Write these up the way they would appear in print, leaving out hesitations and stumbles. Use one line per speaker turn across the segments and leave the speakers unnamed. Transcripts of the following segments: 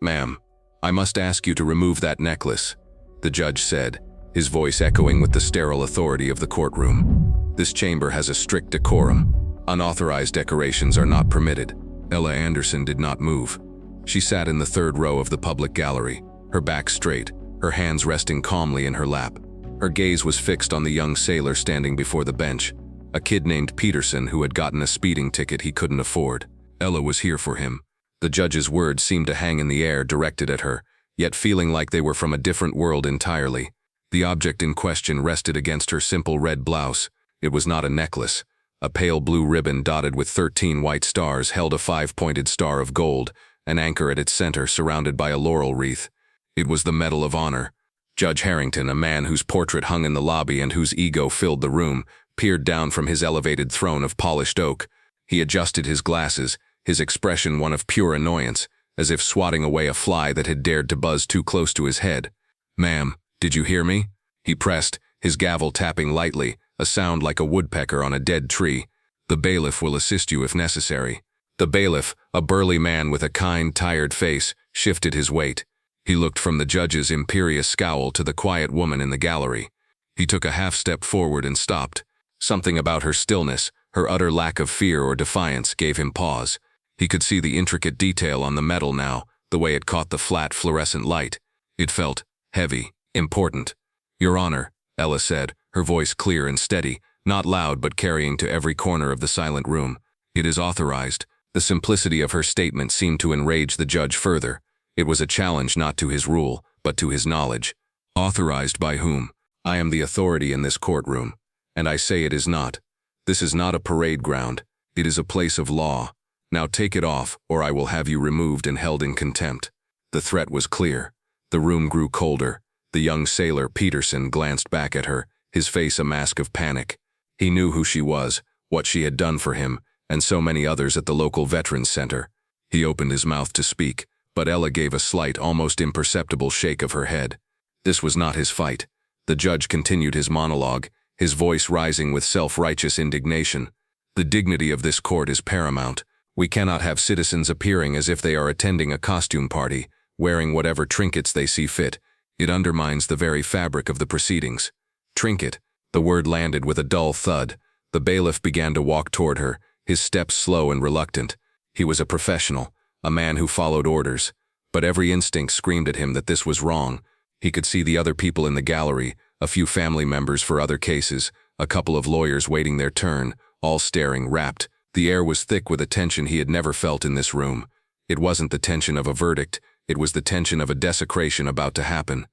"Ma'am, I must ask you to remove that necklace," the judge said, his voice echoing with the sterile authority of the courtroom. "This chamber has a strict decorum. Unauthorized decorations are not permitted." Ella Anderson did not move. She sat in the third row of the public gallery, her back straight, her hands resting calmly in her lap. Her gaze was fixed on the young sailor standing before the bench, a kid named Peterson who had gotten a speeding ticket he couldn't afford. Ella was here for him. The judge's words seemed to hang in the air, directed at her, yet feeling like they were from a different world entirely. The object in question rested against her simple red blouse. It was not a necklace. A pale blue ribbon dotted with 13 white stars held a 5-pointed star of gold, an anchor at its center surrounded by a laurel wreath. It was the Medal of Honor. Judge Harrington, a man whose portrait hung in the lobby and whose ego filled the room, peered down from his elevated throne of polished oak. He adjusted his glasses, his expression one of pure annoyance, as if swatting away a fly that had dared to buzz too close to his head. "Ma'am, did you hear me?" he pressed, his gavel tapping lightly, a sound like a woodpecker on a dead tree. "The bailiff will assist you if necessary." The bailiff, a burly man with a kind, tired face, shifted his weight. He looked from the judge's imperious scowl to the quiet woman in the gallery. He took a half-step forward and stopped. Something about her stillness, her utter lack of fear or defiance, gave him pause. He could see the intricate detail on the medal now, the way it caught the flat, fluorescent light. It felt heavy, important. "Your Honor," Ella said, her voice clear and steady, not loud but carrying to every corner of the silent room. "It is authorized." The simplicity of her statement seemed to enrage the judge further. It was a challenge not to his rule, but to his knowledge. "Authorized by whom? I am the authority in this courtroom, and I say it is not. This is not a parade ground. It is a place of law. Now take it off, or I will have you removed and held in contempt." The threat was clear. The room grew colder. The young sailor, Peterson, glanced back at her, his face a mask of panic. He knew who she was, what she had done for him, and so many others at the local Veterans Center. He opened his mouth to speak, but Ella gave a slight, almost imperceptible shake of her head. This was not his fight. The judge continued his monologue, his voice rising with self-righteous indignation. "The dignity of this court is paramount. We cannot have citizens appearing as if they are attending a costume party, wearing whatever trinkets they see fit. It undermines the very fabric of the proceedings." Trinket. The word landed with a dull thud. The bailiff began to walk toward her, his steps slow and reluctant. He was a professional, a man who followed orders, but every instinct screamed at him that this was wrong. He could see the other people in the gallery, a few family members for other cases, a couple of lawyers waiting their turn, all staring, rapt. The air was thick with a tension he had never felt in this room. It wasn't the tension of a verdict, it was the tension of a desecration about to happen.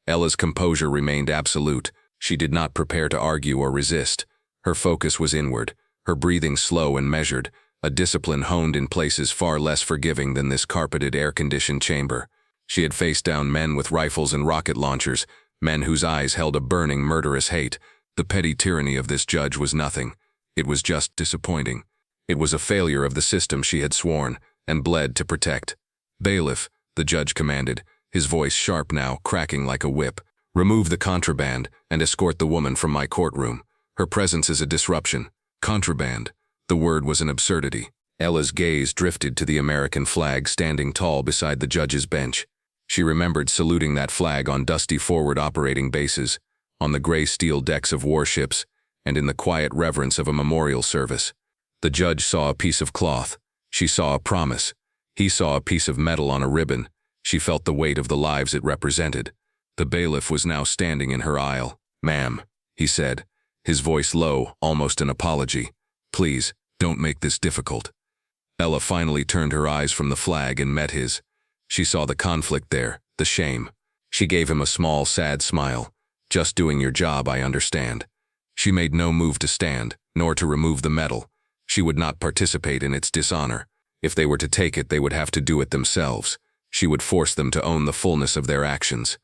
Ella's composure remained absolute. She did not prepare to argue or resist. Her focus was inward, her breathing slow and measured, a discipline honed in places far less forgiving than this carpeted, air-conditioned chamber. She had faced down men with rifles and rocket launchers, men whose eyes held a burning, murderous hate. The petty tyranny of this judge was nothing. It was just disappointing. It was a failure of the system she had sworn and bled to protect. "Bailiff," the judge commanded, his voice sharp now, cracking like a whip. "Remove the contraband and escort the woman from my courtroom. Her presence is a disruption." Contraband. The word was an absurdity. Ella's gaze drifted to the American flag standing tall beside the judge's bench. She remembered saluting that flag on dusty forward operating bases, on the gray steel decks of warships, and in the quiet reverence of a memorial service. The judge saw a piece of cloth. She saw a promise. He saw a piece of metal on a ribbon. She felt the weight of the lives it represented. The bailiff was now standing in her aisle. "Ma'am," he said, his voice low, almost an apology. "Please, don't make this difficult." Ella finally turned her eyes from the flag and met his. She saw the conflict there, the shame. She gave him a small, sad smile. "Just doing your job, I understand." She made no move to stand, nor to remove the medal. She would not participate in its dishonor. If they were to take it, they would have to do it themselves. She would force them to own the fullness of their actions.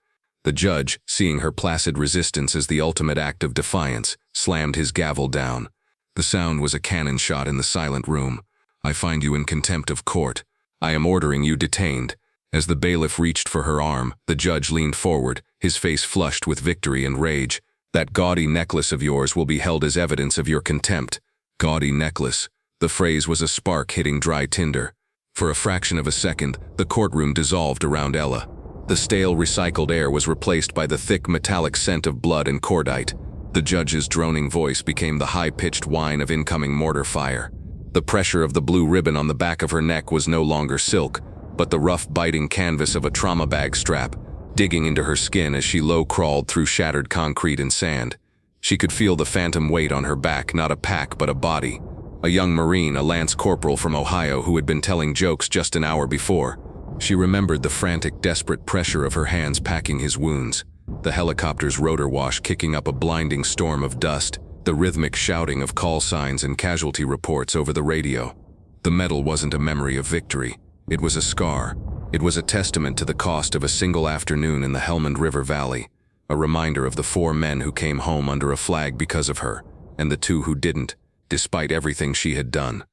The judge, seeing her placid resistance as the ultimate act of defiance, slammed his gavel down. The sound was a cannon shot in the silent room. "I find you in contempt of court. I am ordering you detained." As the bailiff reached for her arm, the judge leaned forward, his face flushed with victory and rage. "That gaudy necklace of yours will be held as evidence of your contempt." Gaudy necklace. The phrase was a spark hitting dry tinder. For a fraction of a second, the courtroom dissolved around Ella. The stale, recycled air was replaced by the thick, metallic scent of blood and cordite. The judge's droning voice became the high-pitched whine of incoming mortar fire. The pressure of the blue ribbon on the back of her neck was no longer silk, but the rough, biting canvas of a trauma bag strap, digging into her skin as she low-crawled through shattered concrete and sand. She could feel the phantom weight on her back, not a pack but a body. A young Marine, a lance corporal from Ohio who had been telling jokes just an hour before. She remembered the frantic, desperate pressure of her hands packing his wounds, the helicopter's rotor wash kicking up a blinding storm of dust, the rhythmic shouting of call signs and casualty reports over the radio. The medal wasn't a memory of victory. It was a scar. It was a testament to the cost of a single afternoon in the Helmand River Valley, a reminder of the 4 men who came home under a flag because of her, and the 2 who didn't, despite everything she had done.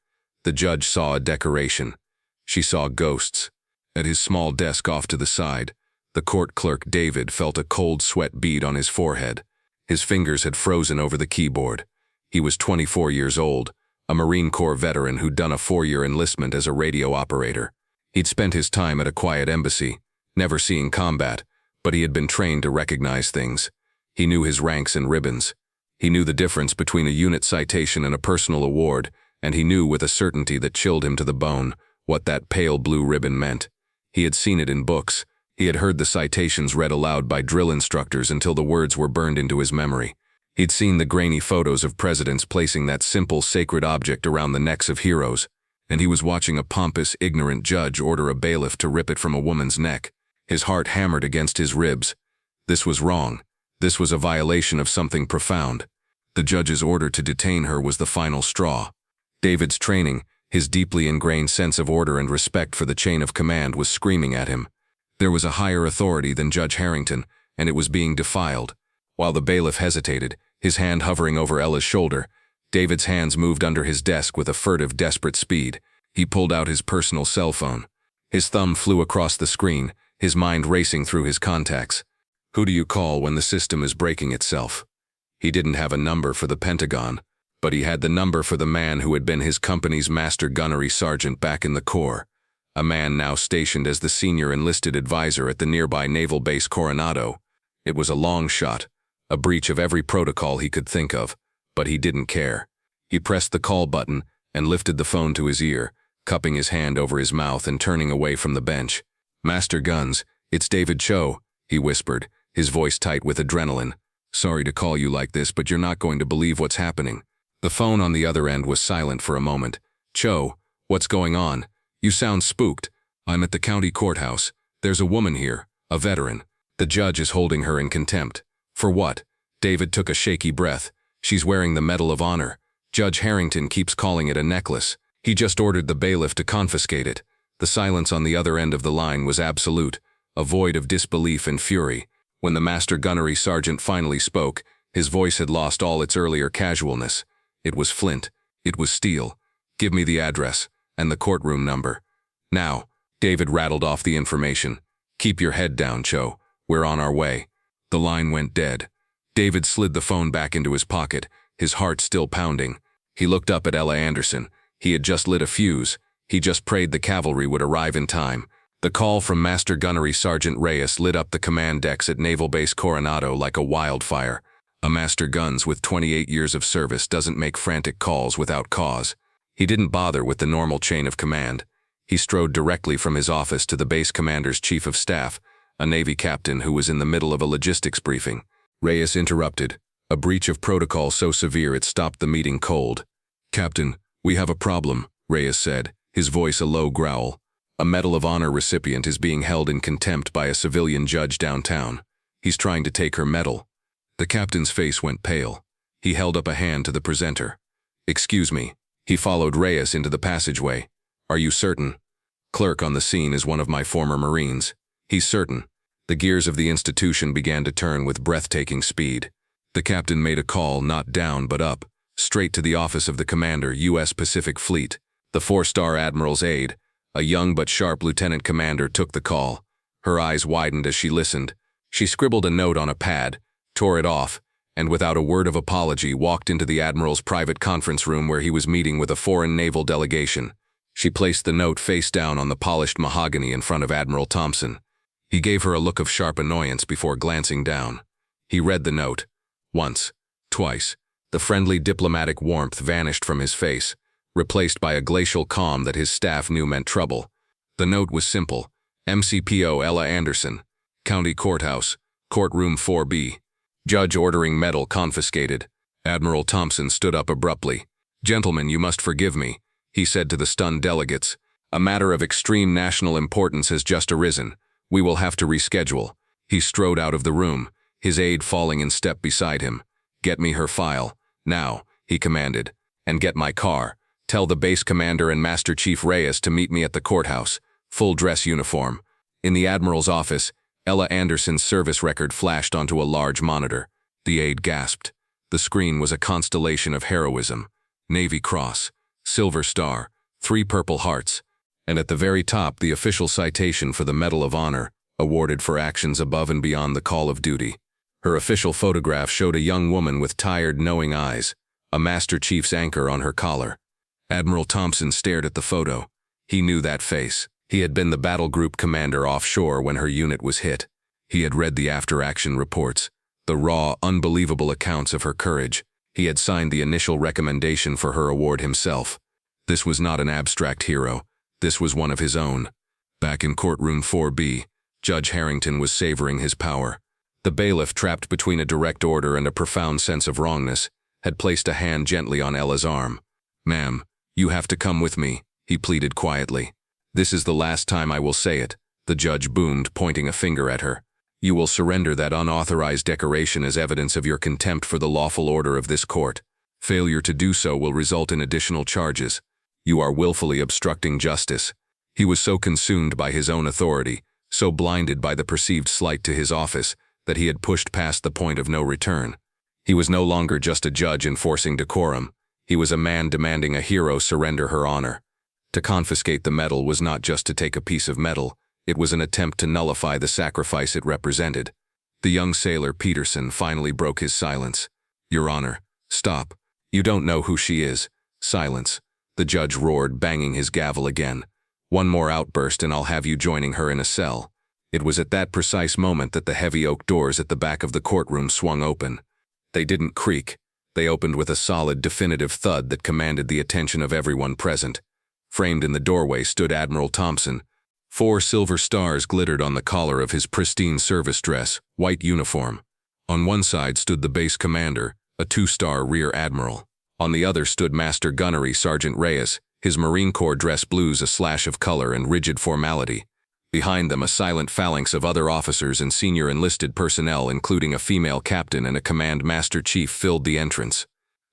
The judge saw a decoration. She saw ghosts. At his small desk off to the side, the court clerk David felt a cold sweat bead on his forehead. His fingers had frozen over the keyboard. He was 24 years old, a Marine Corps veteran who'd done a 4-year enlistment as a radio operator. He'd spent his time at a quiet embassy, never seeing combat, but he had been trained to recognize things. He knew his ranks and ribbons. He knew the difference between a unit citation and a personal award, and he knew with a certainty that chilled him to the bone what that pale blue ribbon meant. He had seen it in books. He had heard the citations read aloud by drill instructors until the words were burned into his memory. He'd seen the grainy photos of presidents placing that simple, sacred object around the necks of heroes, and he was watching a pompous, ignorant judge order a bailiff to rip it from a woman's neck. His heart hammered against his ribs. This was wrong. This was a violation of something profound. The judge's order to detain her was the final straw. David's training, his deeply ingrained sense of order and respect for the chain of command, was screaming at him. There was a higher authority than Judge Harrington, and it was being defiled. While the bailiff hesitated, his hand hovering over Ella's shoulder, David's hands moved under his desk with a furtive, desperate speed. He pulled out his personal cell phone. His thumb flew across the screen, his mind racing through his contacts. Who do you call when the system is breaking itself? He didn't have a number for the Pentagon, but he had the number for the man who had been his company's master gunnery sergeant back in the Corps, a man now stationed as the senior enlisted advisor at the nearby naval base Coronado. It was a long shot, a breach of every protocol he could think of, but he didn't care. He pressed the call button and lifted the phone to his ear, cupping his hand over his mouth and turning away from the bench. "Master Guns, it's David Cho," he whispered, his voice tight with adrenaline. "Sorry to call you like this, but you're not going to believe what's happening." The phone on the other end was silent for a moment. "Cho, what's going on? You sound spooked." "I'm at the county courthouse. There's a woman here, a veteran. The judge is holding her in contempt." "For what?" David took a shaky breath. "She's wearing the Medal of Honor. Judge Harrington keeps calling it a necklace. He just ordered the bailiff to confiscate it." The silence on the other end of the line was absolute, a void of disbelief and fury. When the master gunnery sergeant finally spoke, his voice had lost all its earlier casualness. It was flint. It was steel. "Give me the address and the courtroom number. Now." David rattled off the information. "Keep your head down, Cho. We're on our way." The line went dead. David slid the phone back into his pocket, his heart still pounding. He looked up at Ella Anderson. He had just lit a fuse. He just prayed the cavalry would arrive in time. The call from Master Gunnery Sergeant Reyes lit up the command decks at Naval Base Coronado like a wildfire. A Master Guns with 28 years of service doesn't make frantic calls without cause. He didn't bother with the normal chain of command. He strode directly from his office to the base commander's chief of staff, a Navy captain who was in the middle of a logistics briefing. Reyes interrupted, a breach of protocol so severe it stopped the meeting cold. "Captain, we have a problem," Reyes said, his voice a low growl. "A Medal of Honor recipient is being held in contempt by a civilian judge downtown. He's trying to take her medal." The captain's face went pale. He held up a hand to the presenter. "Excuse me." He followed Reyes into the passageway. "Are you certain?" "Clerk on the scene is one of my former Marines." "He's certain." The gears of the institution began to turn with breathtaking speed. The captain made a call not down but up, straight to the office of the commander, U.S. Pacific Fleet. The 4-star Admiral's aide, a young but sharp lieutenant commander, took the call. Her eyes widened as she listened. She scribbled a note on a pad, tore it off, and without a word of apology walked into the Admiral's private conference room where he was meeting with a foreign naval delegation. She placed the note face down on the polished mahogany in front of Admiral Thompson. He gave her a look of sharp annoyance before glancing down. He read the note. Once, twice. The friendly diplomatic warmth vanished from his face, replaced by a glacial calm that his staff knew meant trouble. The note was simple. MCPO Ella Anderson, County Courthouse, Courtroom 4B. Judge ordering medal confiscated. Admiral Thompson stood up abruptly. "Gentlemen, you must forgive me," he said to the stunned delegates. "A matter of extreme national importance has just arisen. We will have to reschedule." He strode out of the room, his aide falling in step beside him. "Get me her file, now," he commanded. "And get my car. Tell the base commander and Master Chief Reyes to meet me at the courthouse. Full dress uniform." In the Admiral's office, Ella Anderson's service record flashed onto a large monitor. The aide gasped. The screen was a constellation of heroism. Navy Cross, Silver Star, 3 Purple Hearts, and at the very top the official citation for the Medal of Honor, awarded for actions above and beyond the call of duty. Her official photograph showed a young woman with tired, knowing eyes, a Master Chief's anchor on her collar. Admiral Thompson stared at the photo. He knew that face. He had been the battle group commander offshore when her unit was hit. He had read the after-action reports, the raw, unbelievable accounts of her courage. He had signed the initial recommendation for her award himself. This was not an abstract hero. This was one of his own. Back in Courtroom 4B, Judge Harrington was savoring his power. The bailiff, trapped between a direct order and a profound sense of wrongness, had placed a hand gently on Ella's arm. "Ma'am, you have to come with me," he pleaded quietly. "This is the last time I will say it," the judge boomed, pointing a finger at her. "You will surrender that unauthorized decoration as evidence of your contempt for the lawful order of this court. Failure to do so will result in additional charges. You are willfully obstructing justice." He was so consumed by his own authority, so blinded by the perceived slight to his office, that he had pushed past the point of no return. He was no longer just a judge enforcing decorum. He was a man demanding a hero surrender her honor. To confiscate the medal was not just to take a piece of metal. It was an attempt to nullify the sacrifice it represented. The young sailor, Peterson, finally broke his silence. "Your Honor, stop. You don't know who she is." "Silence," the judge roared, banging his gavel again. "One more outburst and I'll have you joining her in a cell." It was at that precise moment that the heavy oak doors at the back of the courtroom swung open. They didn't creak. They opened with a solid, definitive thud that commanded the attention of everyone present. Framed in the doorway stood Admiral Thompson. 4 silver stars glittered on the collar of his pristine service dress, white uniform. On one side stood the base commander, a 2-star rear admiral. On the other stood Master Gunnery Sergeant Reyes, his Marine Corps dress blues a slash of color and rigid formality. Behind them, a silent phalanx of other officers and senior enlisted personnel, including a female captain and a command master chief, filled the entrance.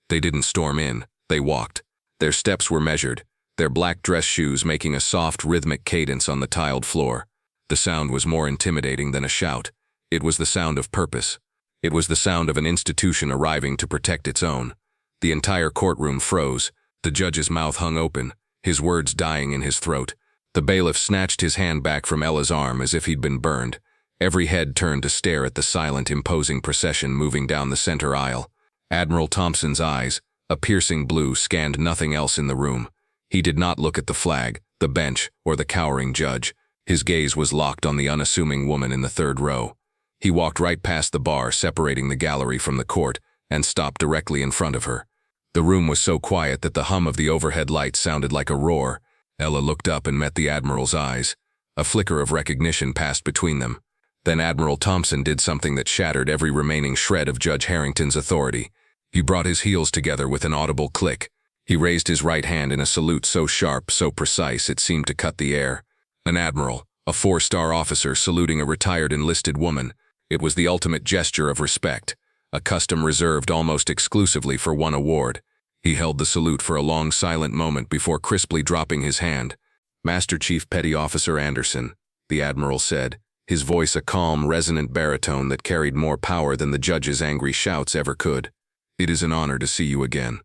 They didn't storm in, they walked. Their steps were measured, their black dress shoes making a soft, rhythmic cadence on the tiled floor. The sound was more intimidating than a shout. It was the sound of purpose. It was the sound of an institution arriving to protect its own. The entire courtroom froze. The judge's mouth hung open, his words dying in his throat. The bailiff snatched his hand back from Ella's arm as if he'd been burned. Every head turned to stare at the silent, imposing procession moving down the center aisle. Admiral Thompson's eyes, a piercing blue, scanned nothing else in the room. He did not look at the flag, the bench, or the cowering judge. His gaze was locked on the unassuming woman in the 3rd row. He walked right past the bar separating the gallery from the court and stopped directly in front of her. The room was so quiet that the hum of the overhead lights sounded like a roar. Ella looked up and met the Admiral's eyes. A flicker of recognition passed between them. Then Admiral Thompson did something that shattered every remaining shred of Judge Harrington's authority. He brought his heels together with an audible click. He raised his right hand in a salute so sharp, so precise, it seemed to cut the air. An admiral, a 4-star officer saluting a retired enlisted woman. It was the ultimate gesture of respect, a custom reserved almost exclusively for one award. He held the salute for a long, silent moment before crisply dropping his hand. "Master Chief Petty Officer Anderson," the admiral said, his voice a calm, resonant baritone that carried more power than the judge's angry shouts ever could. "It is an honor to see you again."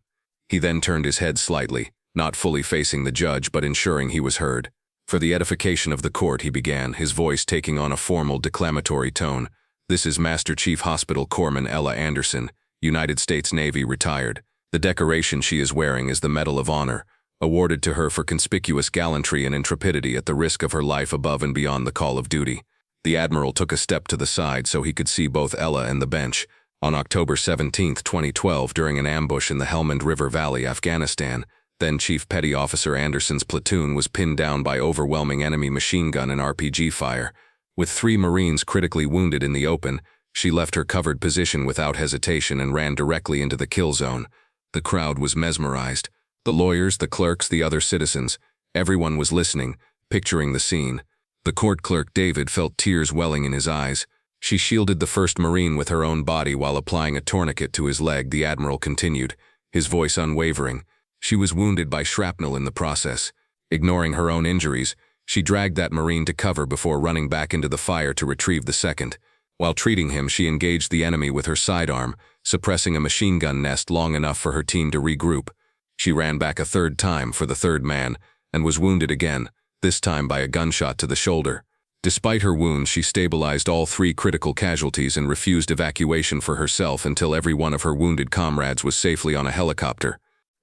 He then turned his head slightly, not fully facing the judge but ensuring he was heard. For the edification of the court, he began, his voice taking on a formal, declamatory tone. "This is Master Chief Hospital Corpsman Ella Anderson, United States Navy, retired. The decoration she is wearing is the Medal of Honor, awarded to her for conspicuous gallantry and intrepidity at the risk of her life above and beyond the call of duty. The Admiral took a step to the side so he could see both Ella and the bench. On October 17, 2012, during an ambush in the Helmand River Valley, Afghanistan, then Chief Petty Officer Anderson's platoon was pinned down by overwhelming enemy machine gun and RPG fire. With 3 Marines critically wounded in the open, she left her covered position without hesitation and ran directly into the kill zone. The crowd was mesmerized. The lawyers, the clerks, the other citizens, everyone was listening, picturing the scene. The court clerk David felt tears welling in his eyes. She shielded the first Marine with her own body while applying a tourniquet to his leg, the Admiral continued, his voice unwavering. She was wounded by shrapnel in the process. Ignoring her own injuries, she dragged that Marine to cover before running back into the fire to retrieve the second. While treating him, she engaged the enemy with her sidearm, suppressing a machine gun nest long enough for her team to regroup. She ran back a third time for the third man, and was wounded again, this time by a gunshot to the shoulder. Despite her wounds, she stabilized all 3 critical casualties and refused evacuation for herself until every one of her wounded comrades was safely on a helicopter.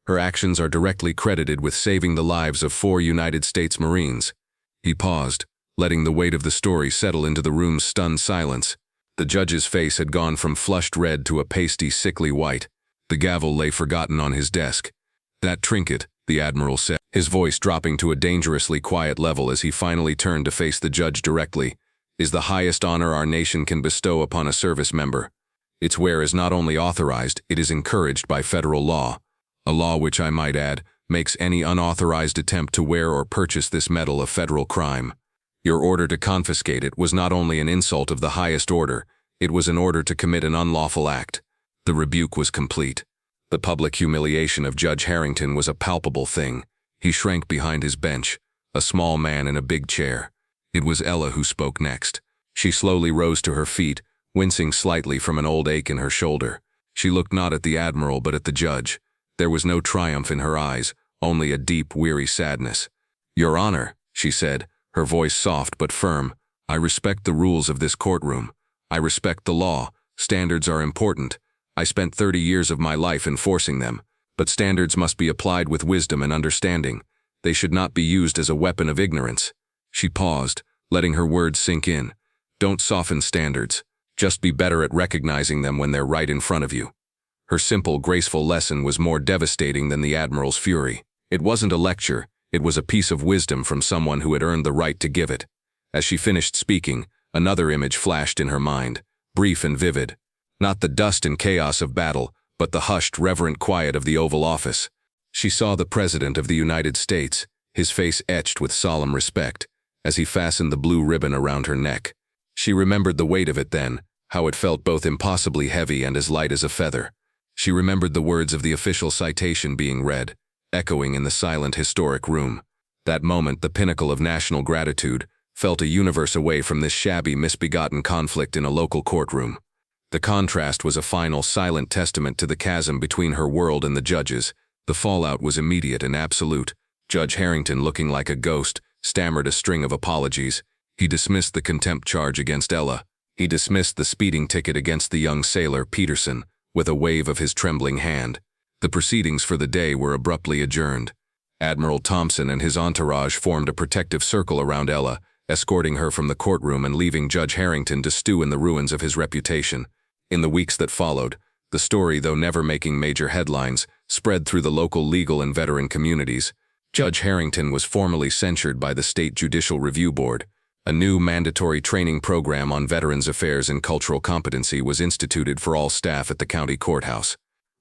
Her actions are directly credited with saving the lives of 4 United States Marines. He paused, letting the weight of the story settle into the room's stunned silence. The judge's face had gone from flushed red to a pasty, sickly white. The gavel lay forgotten on his desk. "That trinket," the Admiral said, his voice dropping to a dangerously quiet level as he finally turned to face the judge directly, "is the highest honor our nation can bestow upon a service member. Its wear is not only authorized, it is encouraged by federal law. A law which, I might add, makes any unauthorized attempt to wear or purchase this medal a federal crime. Your order to confiscate it was not only an insult of the highest order, it was an order to commit an unlawful act." The rebuke was complete. The public humiliation of Judge Harrington was a palpable thing. He shrank behind his bench, a small man in a big chair. It was Ella who spoke next. She slowly rose to her feet, wincing slightly from an old ache in her shoulder. She looked not at the Admiral but at the judge. There was no triumph in her eyes, only a deep, weary sadness. "Your Honor," she said, her voice soft but firm, "I respect the rules of this courtroom. I respect the law. Standards are important. I spent 30 years of my life enforcing them, but standards must be applied with wisdom and understanding. They should not be used as a weapon of ignorance." She paused, letting her words sink in. "Don't soften standards. Just be better at recognizing them when they're right in front of you." Her simple, graceful lesson was more devastating than the Admiral's fury. It wasn't a lecture, it was a piece of wisdom from someone who had earned the right to give it. As she finished speaking, another image flashed in her mind, brief and vivid. Not the dust and chaos of battle, but the hushed, reverent quiet of the Oval Office. She saw the President of the United States, his face etched with solemn respect, as he fastened the blue ribbon around her neck. She remembered the weight of it then, how it felt both impossibly heavy and as light as a feather. She remembered the words of the official citation being read, echoing in the silent, historic room. That moment, the pinnacle of national gratitude, felt a universe away from this shabby, misbegotten conflict in a local courtroom. The contrast was a final, silent testament to the chasm between her world and the judge's. The fallout was immediate and absolute. Judge Harrington, looking like a ghost, stammered a string of apologies. He dismissed the contempt charge against Ella. He dismissed the speeding ticket against the young sailor, Peterson, with a wave of his trembling hand. The proceedings for the day were abruptly adjourned. Admiral Thompson and his entourage formed a protective circle around Ella, escorting her from the courtroom and leaving Judge Harrington to stew in the ruins of his reputation. In the weeks that followed, the story, though never making major headlines, spread through the local legal and veteran communities. Judge Harrington was formally censured by the State Judicial Review Board. A new mandatory training program on veterans' affairs and cultural competency was instituted for all staff at the county courthouse.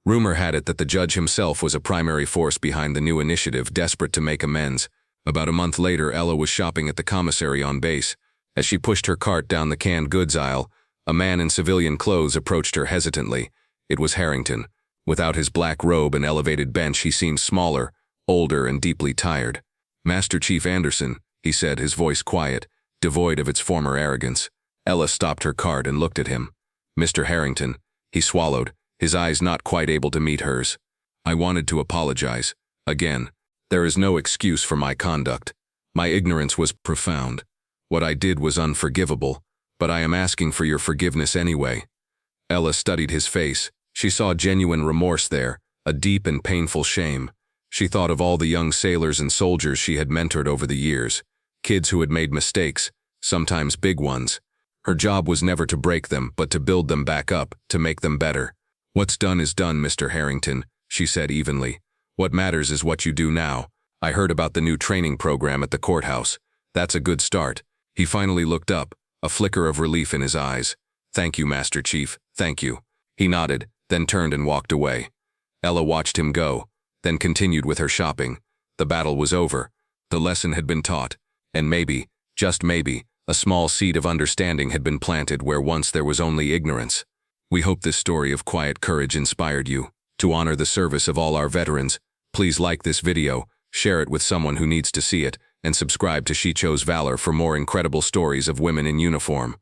Rumor had it that the judge himself was a primary force behind the new initiative, desperate to make amends. About a month later, Ella was shopping at the commissary on base. As she pushed her cart down the canned goods aisle, a man in civilian clothes approached her hesitantly. It was Harrington. Without his black robe and elevated bench, he seemed smaller, older, and deeply tired. "Master Chief Anderson," he said, his voice quiet, devoid of its former arrogance. Ella stopped her cart and looked at him. "Mr. Harrington," he swallowed, his eyes not quite able to meet hers. "I wanted to apologize. Again. There is no excuse for my conduct. My ignorance was profound. What I did was unforgivable, but I am asking for your forgiveness anyway." Ella studied his face. She saw genuine remorse there, a deep and painful shame. She thought of all the young sailors and soldiers she had mentored over the years, kids who had made mistakes, sometimes big ones. Her job was never to break them, but to build them back up, to make them better. "What's done is done, Mr. Harrington," she said evenly. "What matters is what you do now. I heard about the new training program at the courthouse. That's a good start." He finally looked up, a flicker of relief in his eyes. "Thank you, Master Chief, thank you." He nodded, then turned and walked away. Ella watched him go, then continued with her shopping. The battle was over. The lesson had been taught, and maybe, just maybe, a small seed of understanding had been planted where once there was only ignorance. We hope this story of quiet courage inspired you. To honor the service of all our veterans, please like this video, share it with someone who needs to see it, and subscribe to She Chose Valor for more incredible stories of women in uniform.